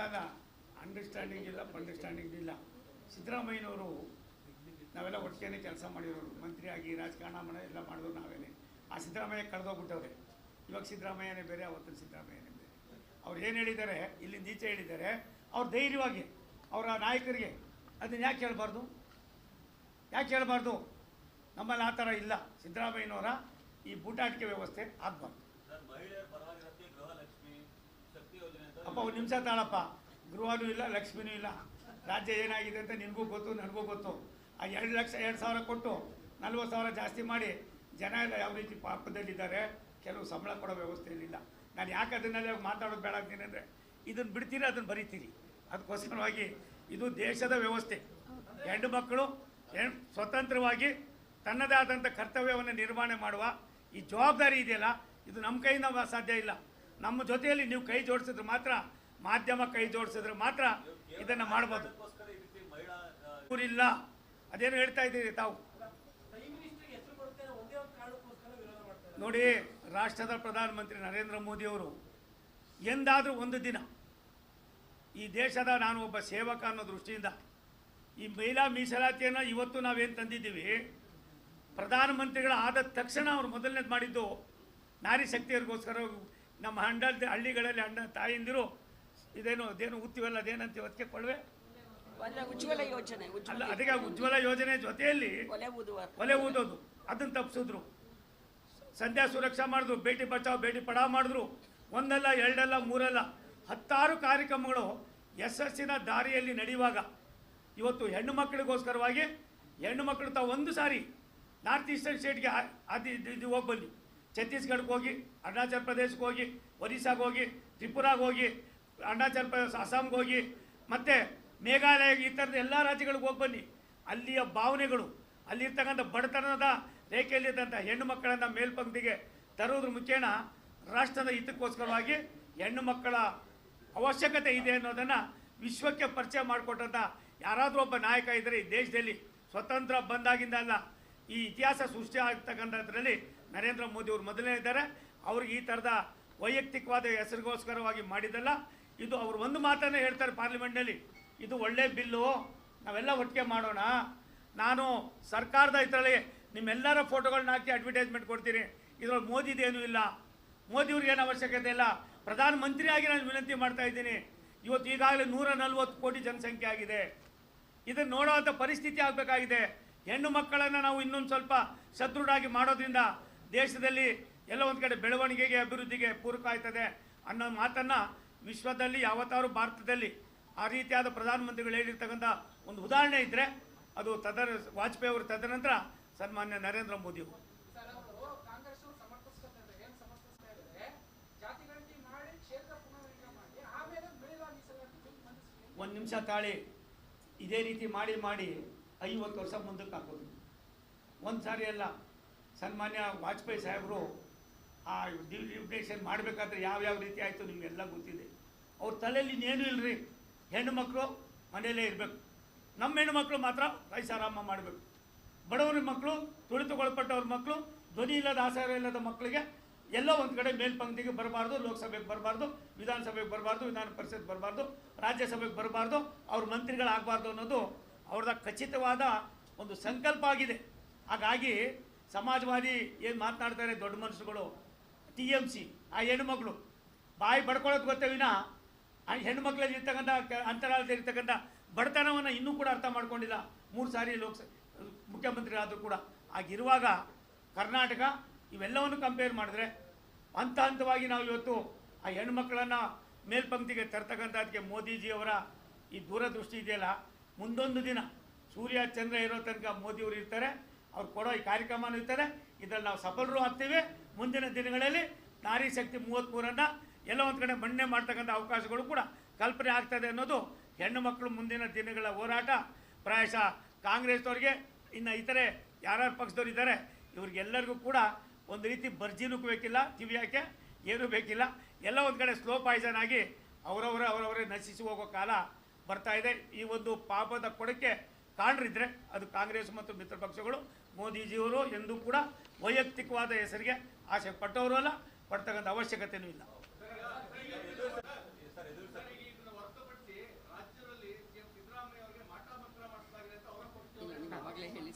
ಅಲ್ಲ ಅಂಡರ್ಸ್ಟ್ಯಾಂಡಿಂಗ್ ಇಲ್ಲ, ಅಂಡರ್ಸ್ಟ್ಯಾಂಡಿಂಗ್ ಇಲ್ಲ. ಸಿದ್ದರಾಮಯ್ಯನವರು ನಾವೆಲ್ಲ ಒಟ್ಟಿಗೆ ಕೆಲಸ ಮಾಡಿರೋರು, ಮಂತ್ರಿಯಾಗಿ ರಾಜಕಾರಣ ಎಲ್ಲ ಮಾಡಿದ್ರು ನಾವೇನೆ. ಆ ಸಿದ್ದರಾಮಯ್ಯ ಕಳೆದೋಗ್ಬಿಟ್ಟವ್ರೆ. ಇವಾಗ ಸಿದ್ದರಾಮಯ್ಯನೇ ಬೇರೆ, ಅವತ್ತಿನ ಸಿದ್ದರಾಮಯ್ಯನೇ ಬೇರೆ. ಅವ್ರು ಏನು ಹೇಳಿದ್ದಾರೆ, ಇಲ್ಲಿಂದ ಈಚೆ ಹೇಳಿದ್ದಾರೆ, ಅವ್ರು ಧೈರ್ಯವಾಗಿ ಅವರ ನಾಯಕರಿಗೆ ಅದನ್ನು ಯಾಕೆ ಹೇಳಬಾರ್ದು? ಯಾಕೆ ಹೇಳಬಾರ್ದು? ನಮ್ಮಲ್ಲಿ ಆ ಥರ ಇಲ್ಲ. ಸಿದ್ದರಾಮಯ್ಯನವರ ಈ ಬೂಟಾಟಿಕೆ ವ್ಯವಸ್ಥೆ ಆಗಬಾರ್ದು. ಅಪ್ಪ ಒಂದು ನಿಮಿಷ ತಾಳಪ್ಪ. ಗೃಹನೂ ಇಲ್ಲ, ಲಕ್ಷ್ಮಿನೂ ಇಲ್ಲ. ರಾಜ್ಯ ಏನಾಗಿದೆ ಅಂತ ನಿನಗೂ ಗೊತ್ತು, ನನಗೂ ಗೊತ್ತು. ಆ 2,00,000 ಕೊಟ್ಟು 40,000 ಜಾಸ್ತಿ ಮಾಡಿ ಜನ ಎಲ್ಲ ಯಾವ ರೀತಿ ಪಾಪದಲ್ಲಿದ್ದಾರೆ. ಕೆಲವು ಸಂಬಳ ಕೊಡೋ ವ್ಯವಸ್ಥೆಯಲ್ಲಿಲ್ಲ. ನಾನು ಯಾಕೆ ಅದನ್ನೆಲ್ಲ ಮಾತಾಡೋದು ಬೇಡ ಅಂತೀನಿ ಅಂದರೆ, ಇದನ್ನು ಬಿಡ್ತೀರಿ, ಅದನ್ನು ಬರೀತೀರಿ. ಅದಕ್ಕೋಸ್ಕರವಾಗಿ ಇದು ದೇಶದ ವ್ಯವಸ್ಥೆ. ಹೆಣ್ಣು ಮಕ್ಕಳು ಸ್ವತಂತ್ರವಾಗಿ ತನ್ನದೇ ಆದಂಥ ಕರ್ತವ್ಯವನ್ನು ನಿರ್ವಹಣೆ ಮಾಡುವ ಈ ಜವಾಬ್ದಾರಿ ಇದೆಯಲ್ಲ, ಇದು ನಮ್ಮ ಕೈಯಿಂದ ಸಾಧ್ಯ ಇಲ್ಲ. ನಮ್ಮ ಜೊತೆಯಲ್ಲಿ ನೀವು ಕೈ ಜೋಡಿಸಿದ್ರೆ ಮಾತ್ರ, ಮಾಧ್ಯಮ ಕೈ ಜೋಡಿಸಿದ್ರೆ ಮಾತ್ರ ಇದನ್ನು ಮಾಡ್ಬೋದು. ಇಲ್ಲ ಅದೇನು ಹೇಳ್ತಾ ಇದ್ದೀರಿ ತಾವು? ನೋಡಿ, ರಾಷ್ಟ್ರದ ಪ್ರಧಾನಮಂತ್ರಿ ನರೇಂದ್ರ ಮೋದಿಯವರು ಎಂದಾದರೂ ಒಂದು ದಿನ ಈ ದೇಶದ ನಾನು ಒಬ್ಬ ಸೇವಕ ಅನ್ನೋ ದೃಷ್ಟಿಯಿಂದ ಈ ಮಹಿಳಾ ಮೀಸಲಾತಿಯನ್ನು ಇವತ್ತು ನಾವೇನು ತಂದಿದ್ದೀವಿ, ಪ್ರಧಾನಮಂತ್ರಿಗಳ ಆದ ತಕ್ಷಣ ಅವರು ಮೊದಲನೇದು ಮಾಡಿದ್ದು ನಾರಿ ಶಕ್ತಿಯರಿಗೋಸ್ಕರ. ನಮ್ಮ ಹಳ್ಳಿಗಳಲ್ಲಿ ತಾಯಿಂದಿರು ಅದೇನು ಉತ್ತೀವಲ್ಲ, ಅದೇನಂತೀವಿ ಅದಕ್ಕೆ ಕೊಳವೆ ಉಜ್ವಲ ಯೋಜನೆ ಅಲ್ಲ, ಅದಕ್ಕೆ ಉಜ್ವಲ ಯೋಜನೆ ಜೊತೆಯಲ್ಲಿ ಒಲೆ ಊದೋದು ಅದನ್ನು ತಪ್ಪಿಸಿದ್ರು. ಸಂಧ್ಯಾ ಸುರಕ್ಷಾ ಮಾಡಿದ್ರು, ಬೇಟಿ ಬಚಾವ್ ಬೇಟಿ ಪಡಾವ್ ಮಾಡಿದ್ರು. ಒಂದಲ್ಲ, ಎರಡಲ್ಲ, ಮೂರಲ್ಲ, 10 ಕಾರ್ಯಕ್ರಮಗಳು ಯಶಸ್ಸಿನ ದಾರಿಯಲ್ಲಿ ನಡೆಯುವಾಗ ಇವತ್ತು ಹೆಣ್ಣು ಮಕ್ಕಳಿಗೋಸ್ಕರವಾಗಿ ಹೆಣ್ಣು ಮಕ್ಕಳು ತಾವು ಒಂದು ಸಾರಿ ನಾರ್ತ್ ಈಸ್ಟರ್ನ್ ಸ್ಟೇಟ್ಗೆ ಇದು ಹೋಗಿ ಬನ್ನಿ. ಛತ್ತೀಸ್ಗಢಕ್ಕೆ ಹೋಗಿ, ಅರುಣಾಚಲ ಪ್ರದೇಶಕ್ಕೆ ಹೋಗಿ, ಒರಿಸ್ಸಾಗೆ ಹೋಗಿ, ತ್ರಿಪುರಾಗೆ ಹೋಗಿ, ಅರುಣಾಚಲ ಪ್ರದೇಶ ಅಸ್ಸಾಂಗೆ ಹೋಗಿ, ಮತ್ತು ಮೇಘಾಲಯ, ಈ ಥರದ ಎಲ್ಲ ರಾಜ್ಯಗಳಿಗೆ ಹೋಗಿ ಬನ್ನಿ. ಅಲ್ಲಿಯ ಭಾವನೆಗಳು, ಅಲ್ಲಿರ್ತಕ್ಕಂಥ ಬಡತನದ ರೇಖೆಯಲ್ಲಿದ್ದಂಥ ಹೆಣ್ಣು ಮಕ್ಕಳನ್ನು ಮೇಲ್ಪಂಕ್ತಿಗೆ ತರುವುದ್ರ ಮುಖೇನ ರಾಷ್ಟ್ರದ ಹಿತಕ್ಕೋಸ್ಕರವಾಗಿ ಹೆಣ್ಣು ಮಕ್ಕಳ ಅವಶ್ಯಕತೆ ಇದೆ ಅನ್ನೋದನ್ನು ವಿಶ್ವಕ್ಕೆ ಪರಿಚಯ ಮಾಡಿಕೊಟ್ಟಂಥ ಯಾರಾದರೂ ಒಬ್ಬ ನಾಯಕ ಇದ್ದರೆ ಈ ದೇಶದಲ್ಲಿ, ಸ್ವತಂತ್ರ ಬಂದಾಗಿಂದ ಅಲ್ಲ, ಈ ಇತಿಹಾಸ ಸೃಷ್ಟಿ ಆಗ್ತಕ್ಕಂಥದ್ರಲ್ಲಿ ನರೇಂದ್ರ ಮೋದಿಯವರು ಮೊದಲನೇ ಇದ್ದಾರೆ. ಅವ್ರಿಗೆ ಈ ಥರದ ವೈಯಕ್ತಿಕವಾದ ಹೆಸರಿಗೋಸ್ಕರವಾಗಿ ಮಾಡಿದ್ದಲ್ಲ ಇದು. ಅವರು ಒಂದು ಮಾತನ್ನೇ ಹೇಳ್ತಾರೆ ಪಾರ್ಲಿಮೆಂಟ್ನಲ್ಲಿ, ಇದು ಒಳ್ಳೆ ಬಿಲ್ಲು, ನಾವೆಲ್ಲ ಒಟ್ಟಿಗೆ ಮಾಡೋಣ. ನಾನು ಸರ್ಕಾರದ ಇದರಲ್ಲಿ ನಿಮ್ಮೆಲ್ಲರ ಫೋಟೋಗಳನ್ನ ಹಾಕಿ ಅಡ್ವರ್ಟೈಸ್ಮೆಂಟ್ ಕೊಡ್ತೀನಿ. ಇದರಲ್ಲಿ ಮೋದಿದೇನೂ ಇಲ್ಲ, ಮೋದಿಯವ್ರಿಗೆ ಏನು ಅವಶ್ಯಕತೆ ಇಲ್ಲ. ಪ್ರಧಾನಮಂತ್ರಿಯಾಗಿ ನಾನು ವಿನಂತಿ ಮಾಡ್ತಾ ಇದ್ದೀನಿ. ಇವತ್ತು ಈಗಾಗಲೇ 140 ಕೋಟಿ ಜನಸಂಖ್ಯೆ ಆಗಿದೆ. ಇದನ್ನು ನೋಡುವಂಥ ಪರಿಸ್ಥಿತಿ ಆಗಬೇಕಾಗಿದೆ. ಹೆಣ್ಣು ಮಕ್ಕಳನ್ನು ನಾವು ಇನ್ನೊಂದು ಸ್ವಲ್ಪ ಸದೃಢವಾಗಿ ಮಾಡೋದ್ರಿಂದ ದೇಶದಲ್ಲಿ ಎಲ್ಲ ಒಂದು ಕಡೆ ಬೆಳವಣಿಗೆಗೆ, ಅಭಿವೃದ್ಧಿಗೆ ಪೂರಕ ಆಯ್ತದೆ ಅನ್ನೋ ಮಾತನ್ನು ವಿಶ್ವದಲ್ಲಿ ಯಾವತ್ತಾರು ಭಾರತದಲ್ಲಿ ಆ ರೀತಿಯಾದ ಪ್ರಧಾನಮಂತ್ರಿಗಳು ಹೇಳಿರ್ತಕ್ಕಂಥ ಒಂದು ಉದಾಹರಣೆ ಇದ್ದರೆ ಅದು ವಾಜಪೇಯಿ ಅವರು, ತದನಂತರ ಸನ್ಮಾನ್ಯ ನರೇಂದ್ರ ಮೋದಿಯವರು. ಒಂದು ನಿಮಿಷ ತಾಳಿ, ಇದೇ ರೀತಿ ಮಾಡಿ 50 ವರ್ಷ ಮುಂದಕ್ಕೆ ಹಾಕೋದು. ಒಂದು ಸಾರಿ ಅಲ್ಲ, ಸನ್ಮಾನ್ಯ ವಾಜಪೇಯಿ ಸಾಹೇಬರು ಆ ಡಿಪ್ಯುಟೇಷನ್ ಮಾಡಬೇಕಾದ್ರೆ ಯಾವ್ಯಾವ ರೀತಿ ಆಯಿತು ನಿಮಗೆಲ್ಲ ಗೊತ್ತಿದೆ. ಅವ್ರ ತಲೆಯಲ್ಲಿ ಇನ್ನೇನು ಇಲ್ಲರಿ, ಹೆಣ್ಣು ಮಕ್ಕಳು ಮನೆಯಲ್ಲೇ ಇರಬೇಕು, ನಮ್ಮ ಹೆಣ್ಣು ಮಕ್ಕಳು ಮಾತ್ರ ಐಷಾರಾಮ ಮಾಡಬೇಕು. ಬಡವರ ಮಕ್ಕಳು, ತುಳಿತುಗೊಳಪಟ್ಟವ್ರ ಮಕ್ಕಳು, ಧ್ವನಿ ಇಲ್ಲದ ಆಸರ ಇಲ್ಲದ ಮಕ್ಕಳಿಗೆ ಎಲ್ಲೋ ಒಂದು ಕಡೆ ಮೇಲ್ಪಂಕ್ತಿಗೆ ಬರಬಾರ್ದು, ಲೋಕಸಭೆಗೆ ಬರಬಾರ್ದು, ವಿಧಾನಸಭೆಗೆ ಬರಬಾರ್ದು, ವಿಧಾನ ಪರಿಷತ್ ಬರಬಾರ್ದು, ರಾಜ್ಯಸಭೆಗೆ ಬರಬಾರ್ದು, ಅವ್ರ ಮಂತ್ರಿಗಳಾಗಬಾರ್ದು ಅನ್ನೋದು ಅವ್ರದ ಖಚಿತವಾದ ಒಂದು ಸಂಕಲ್ಪ ಆಗಿದೆ. ಹಾಗಾಗಿ ಸಮಾಜವಾದಿ ಏನು ಮಾತನಾಡ್ತಾರೆ ದೊಡ್ಡ ಮನುಷ್ಯರುಗಳು, TMC, ಆ ಹೆಣ್ಣುಮಕ್ಕಳು ಬಾಯಿ ಬಡ್ಕೊಳ್ಳೋದು ಗೊತ್ತೇ ವಿನ ಆ ಹೆಣ್ಣುಮಕ್ಕಳಲ್ಲಿ ಇರ್ತಕ್ಕಂಥ ಅಂತರಾಳದಲ್ಲಿ ಇರ್ತಕ್ಕಂಥ ಬಡತನವನ್ನು ಇನ್ನೂ ಕೂಡ ಅರ್ಥ ಮಾಡ್ಕೊಂಡಿಲ್ಲ. 3 ಸಾರಿ ಮುಖ್ಯಮಂತ್ರಿ ಆದರೂ ಕೂಡ. ಆಗಿರುವಾಗ ಕರ್ನಾಟಕ ಇವೆಲ್ಲವನ್ನು ಕಂಪೇರ್ ಮಾಡಿದ್ರೆ ಹಂತ ಹಂತವಾಗಿ ನಾವು ಇವತ್ತು ಆ ಹೆಣ್ಣುಮಕ್ಕಳನ್ನು ಮೇಲ್ಪಂಕ್ತಿಗೆ ತರ್ತಕ್ಕಂಥದ್ದಕ್ಕೆ ಮೋದಿಜಿಯವರ ಈ ದೂರದೃಷ್ಟಿ ಇದೆಯಲ್ಲ, ಮುಂದೊಂದು ದಿನ ಸೂರ್ಯ ಚಂದ್ರ ಇರೋ ತನಕ ಮೋದಿಯವರು ಇರ್ತಾರೆ, ಅವ್ರು ಕೊಡೋ ಈ ಕಾರ್ಯಕ್ರಮನೂ ಇರ್ತಾರೆ. ಇದರಲ್ಲಿ ನಾವು ಸಫಲರು ಆಗ್ತೀವಿ. ಮುಂದಿನ ದಿನಗಳಲ್ಲಿ ನಾರಿ ಶಕ್ತಿ 33 ಎಲ್ಲ ಒಂದು ಕಡೆ ಮಣ್ಣೆ ಮಾಡ್ತಕ್ಕಂಥ ಅವಕಾಶಗಳು ಕೂಡ ಕಲ್ಪನೆ ಆಗ್ತದೆ ಅನ್ನೋದು ಹೆಣ್ಣು ಮಕ್ಕಳು ಮುಂದಿನ ದಿನಗಳ ಹೋರಾಟ. ಪ್ರಾಯಶಃ ಕಾಂಗ್ರೆಸ್ದವ್ರಿಗೆ, ಇನ್ನು ಇತರೆ ಯಾರ್ಯಾರು ಪಕ್ಷದವ್ರು ಇದ್ದಾರೆ, ಇವ್ರಿಗೆಲ್ಲರಿಗೂ ಕೂಡ ಒಂದು ರೀತಿ ಬರ್ಜಿನೂ ಬೇಕಿಲ್ಲ, ಕಿವಿಯಾಕೆ ಏನೂ ಬೇಕಿಲ್ಲ. ಎಲ್ಲ ಒಂದು ಕಡೆ ಸ್ಲೋ ಪಾಯ್ಸನ್ ಆಗಿ ಅವರವರೇ ನಶಿಸಿ ಹೋಗೋ ಕಾಲ ಬರ್ತಾ ಇದೆ. ಈ ಒಂದು ಪಾಪದ ಕೊಡಕ್ಕೆ ಕಾರಣರಿದ್ದರೆ ಅದು ಕಾಂಗ್ರೆಸ್ ಮತ್ತು ಮಿತ್ರ ಪಕ್ಷಗಳು. ಮೋದಿಜಿಯವರು ಎಂದೂ ಕೂಡ ವೈಯಕ್ತಿಕವಾದ ಹೆಸರಿಗೆ ಆಸೆ ಪಟ್ಟವರು ಅಲ್ಲ, ಪಡ್ತಕ್ಕಂಥ ಅವಶ್ಯಕತೆಯೂ ಇಲ್ಲ.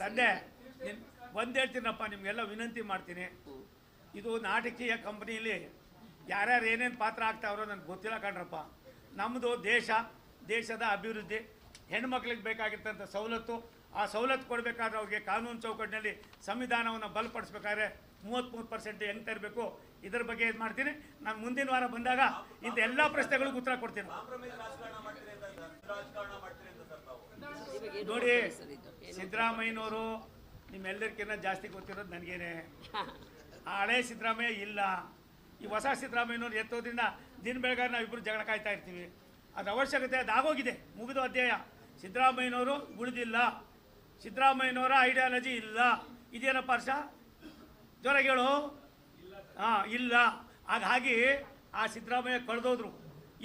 ತಂದೆ ಒಂದು ಹೇಳ್ತೀನಪ್ಪ, ನಿಮಗೆಲ್ಲ ವಿನಂತಿ ಮಾಡ್ತೀನಿ. ಇದು ನಾಟಕೀಯ ಕಂಪ್ನಿಯಲ್ಲಿ ಯಾರ್ಯಾರು ಏನೇನು ಪಾತ್ರ ಆಗ್ತಾವ್ರೋ ನನಗೆ ಗೊತ್ತಿಲ್ಲ ಕಣ್ರಪ್ಪ. ನಮ್ಮದು ದೇಶದ ಅಭಿವೃದ್ಧಿ, ಹೆಣ್ಮಕ್ಳಿಗೆ ಬೇಕಾಗಿರ್ತಂಥ ಸವಲತ್ತು, ಆ ಸವಲತ್ತು ಕೊಡಬೇಕಾದ್ರೆ ಅವ್ರಿಗೆ ಕಾನೂನು ಚೌಕಟ್ಟಿನಲ್ಲಿ ಸಂವಿಧಾನವನ್ನು ಬಲಪಡಿಸ್ಬೇಕಾದ್ರೆ 33% ಹೆಂಗೆ ತರಬೇಕು, ಇದರ ಬಗ್ಗೆ ಇದು ಮಾಡ್ತೀನಿ. ನಾನು ಮುಂದಿನ ವಾರ ಬಂದಾಗ ಇಂಥ ಎಲ್ಲ ಪ್ರಶ್ನೆಗಳಿಗೂ ಉತ್ತರ ಕೊಡ್ತೀನಿ. ನೋಡಿ, ಸಿದ್ದರಾಮಯ್ಯನವರು ನಿಮ್ಮೆಲ್ಲರಿಗಿಂತ ಜಾಸ್ತಿ ಗೊತ್ತಿರೋದು ನನಗೇನೆ. ಆ ಹಳೆ ಸಿದ್ದರಾಮಯ್ಯ ಇಲ್ಲ, ಈ ಹೊಸ ಸಿದ್ದರಾಮಯ್ಯನವ್ರು ಎತ್ತೋದ್ರಿಂದ ದಿನ ಬೆಳಗಾದ್ರೆ ನಾವಿಬ್ಬರು ಜಗಳ ಕಾಯ್ತಾ ಇರ್ತೀವಿ. ಅದು ಅವಶ್ಯಕತೆ, ಅದಾಗೋಗಿದೆ, ಮುಗಿದು ಅಧ್ಯಾಯ. ಸಿದ್ದರಾಮಯ್ಯನವರು ಉಳಿದಿಲ್ಲ, ಸಿದ್ದರಾಮಯ್ಯನವರ ಐಡಿಯಾಲಜಿ ಇಲ್ಲ. ಇದೇನಪ್ಪ ಹರ್ಷ, ಜೋರಾಗಿ ಹೇಳು. ಇಲ್ಲ. ಹಾಗಾಗಿ ಆ ಸಿದ್ದರಾಮಯ್ಯ ಕಳೆದೋದ್ರು.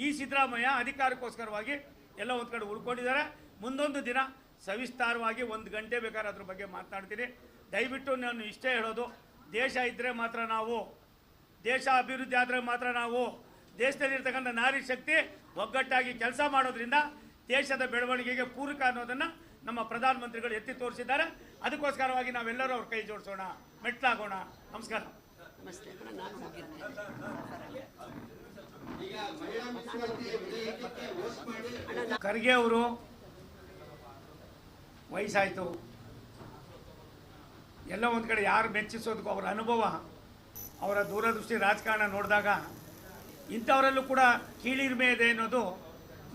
ಈ ಸಿದ್ದರಾಮಯ್ಯ ಅಧಿಕಾರಕ್ಕೋಸ್ಕರವಾಗಿ ಎಲ್ಲ ಒಂದು ಕಡೆ ಉಳ್ಕೊಂಡಿದ್ದಾರೆ. ಮುಂದೊಂದು ದಿನ ಸವಿಸ್ತಾರವಾಗಿ 1 ಗಂಟೆ ಬೇಕಾದ್ರೆ ಅದ್ರ ಬಗ್ಗೆ ಮಾತನಾಡ್ತೀನಿ. ದಯವಿಟ್ಟು ನಾನು ಇಷ್ಟೇ ಹೇಳೋದು, ದೇಶ ಇದ್ದರೆ ಮಾತ್ರ ನಾವು, ದೇಶ ಅಭಿವೃದ್ಧಿ ಆದರೆ ಮಾತ್ರ ನಾವು, ದೇಶದಲ್ಲಿರ್ತಕ್ಕಂಥ ನಾರಿ ಶಕ್ತಿ ಒಗ್ಗಟ್ಟಾಗಿ ಕೆಲಸ ಮಾಡೋದ್ರಿಂದ ದೇಶದ ಬೆಳವಣಿಗೆಗೆ ಪೂರಕ ಅನ್ನೋದನ್ನು ನಮ್ಮ ಪ್ರಧಾನಮಂತ್ರಿಗಳು ಎತ್ತಿ ತೋರಿಸಿದ್ದಾರೆ. ಅದಕ್ಕೋಸ್ಕರವಾಗಿ ನಾವೆಲ್ಲರೂ ಅವ್ರ ಕೈ ಜೋಡಿಸೋಣ, ಮೆಟ್ಲಾಗೋಣ. ನಮಸ್ಕಾರ. ನಮಸ್ತೆ. ನಾನು ಹೋಗಿದ್ದೆ. ಖರ್ಗೆ ಅವರು ವಯಸ್ಸಾಯಿತು, ಎಲ್ಲ ಒಂದು ಕಡೆ ಯಾರು ಮೆಚ್ಚಿಸೋದಕ್ಕೂ ಅವರ ಅನುಭವ, ಅವರ ದೂರದೃಷ್ಟಿ ರಾಜಕಾರಣ ನೋಡಿದಾಗ ಇಂಥವರಲ್ಲೂ ಕೂಡ ಕೀಳಿರಿಮೆ ಇದೆ ಅನ್ನೋದು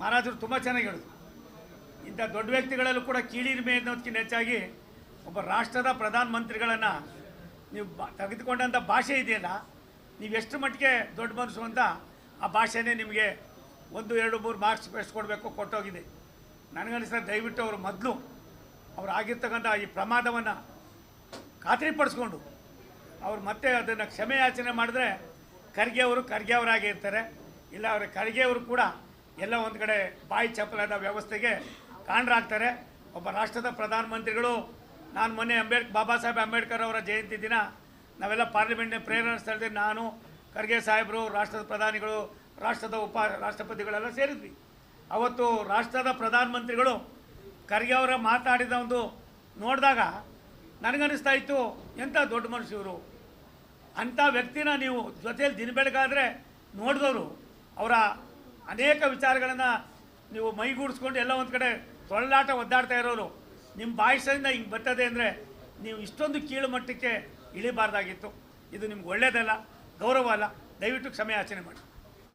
ಮಹಾರಾಜರು ತುಂಬ ಚೆನ್ನಾಗಿ ಹೇಳಿದ್ರು. ಇಂಥ ದೊಡ್ಡ ವ್ಯಕ್ತಿಗಳಲ್ಲೂ ಕೂಡ ಕೀಳಿರಿಮೆ ಅನ್ನೋದಕ್ಕಿಂತ ಹೆಚ್ಚಾಗಿ ಒಬ್ಬ ರಾಷ್ಟ್ರದ ಪ್ರಧಾನಮಂತ್ರಿಗಳನ್ನು ನೀವು ತೆಗೆದುಕೊಂಡಂಥ ಭಾಷೆ ಇದೆಯಲ್ಲ, ನೀವು ಎಷ್ಟು ಮಟ್ಟಿಗೆ ದೊಡ್ಡ ಮನಸ್ಸು ಅಂತ ಆ ಭಾಷೆನೇ ನಿಮಗೆ 1, 2, 3 ಮಾರ್ಕ್ಸ್ ಎಷ್ಟು ಕೊಡಬೇಕು ಕೊಟ್ಟೋಗಿದೆ. ನನಗನ್ನಿಸಿದ್ರೆ ದಯವಿಟ್ಟು ಅವರು ಮೊದಲು ಅವ್ರು ಆಗಿರ್ತಕ್ಕಂಥ ಈ ಪ್ರಮಾದವನ್ನು ಖಾತ್ರಿಪಡಿಸ್ಕೊಂಡು ಅವ್ರು ಮತ್ತೆ ಅದನ್ನು ಕ್ಷಮೆ ಯಾಚನೆ ಮಾಡಿದ್ರೆ ಖರ್ಗೆ ಅವರಾಗೇ ಇರ್ತಾರೆ. ಇಲ್ಲ ಅವರ ಖರ್ಗೆ ಅವರು ಕೂಡ ಎಲ್ಲ ಒಂದು ಕಡೆ ಬಾಯಿ ಚಪ್ಪಲದ ವ್ಯವಸ್ಥೆಗೆ ಕಾರಣರಾಗ್ತಾರೆ. ಒಬ್ಬ ರಾಷ್ಟ್ರದ ಪ್ರಧಾನಮಂತ್ರಿಗಳು, ನಾನು ಮೊನ್ನೆ ಬಾಬಾ ಸಾಹೇಬ್ ಅಂಬೇಡ್ಕರ್ ಅವರ ಜಯಂತಿ ದಿನ ನಾವೆಲ್ಲ ಪಾರ್ಲಿಮೆಂಟ್ನ ಪ್ರೇರಣಾ ಸ್ಥಳದಲ್ಲಿ ನಾನು, ಖರ್ಗೆ ಸಾಹೇಬರು, ರಾಷ್ಟ್ರದ ಪ್ರಧಾನಿಗಳು, ರಾಷ್ಟ್ರದ ರಾಷ್ಟ್ರಪತಿಗಳೆಲ್ಲ ಸೇರಿದ್ವಿ. ಅವತ್ತು ರಾಷ್ಟ್ರದ ಪ್ರಧಾನಮಂತ್ರಿಗಳು ಖರ್ಗೆ ಅವರ ಮಾತಾಡಿದ ಒಂದು ನೋಡಿದಾಗ ನನಗನ್ನಿಸ್ತಾ ಇತ್ತು, ಎಂಥ ದೊಡ್ಡ ಮನುಷ್ಯರು, ಅಂಥ ವ್ಯಕ್ತಿನ ನೀವು ಜೊತೆಯಲ್ಲಿ ದಿನ ಬೆಳಗಾದರೆ ನೋಡಿದವರು, ಅವರ ಅನೇಕ ವಿಚಾರಗಳನ್ನು ನೀವು ಮೈಗೂಡಿಸ್ಕೊಂಡು ಎಲ್ಲ ಒಂದು ಕಡೆ ತೊಳಲಾಟ ಒದ್ದಾಡ್ತಾ ಇರೋರು, ನಿಮ್ಮ ಬಾಯಿಸಿಂದ ಹಿಂಗೆ ಬರ್ತದೆ ಅಂದರೆ ನೀವು ಇಷ್ಟೊಂದು ಕೀಳು ಮಟ್ಟಕ್ಕೆ ಇಳಿಬಾರ್ದಾಗಿತ್ತು. ಇದು ನಿಮ್ಗೆ ಒಳ್ಳೆಯದಲ್ಲ, ಗೌರವ ಅಲ್ಲ. ದಯವಿಟ್ಟು ಕ್ಷಮೆ ಯಾಚನೆ ಮಾಡಿ.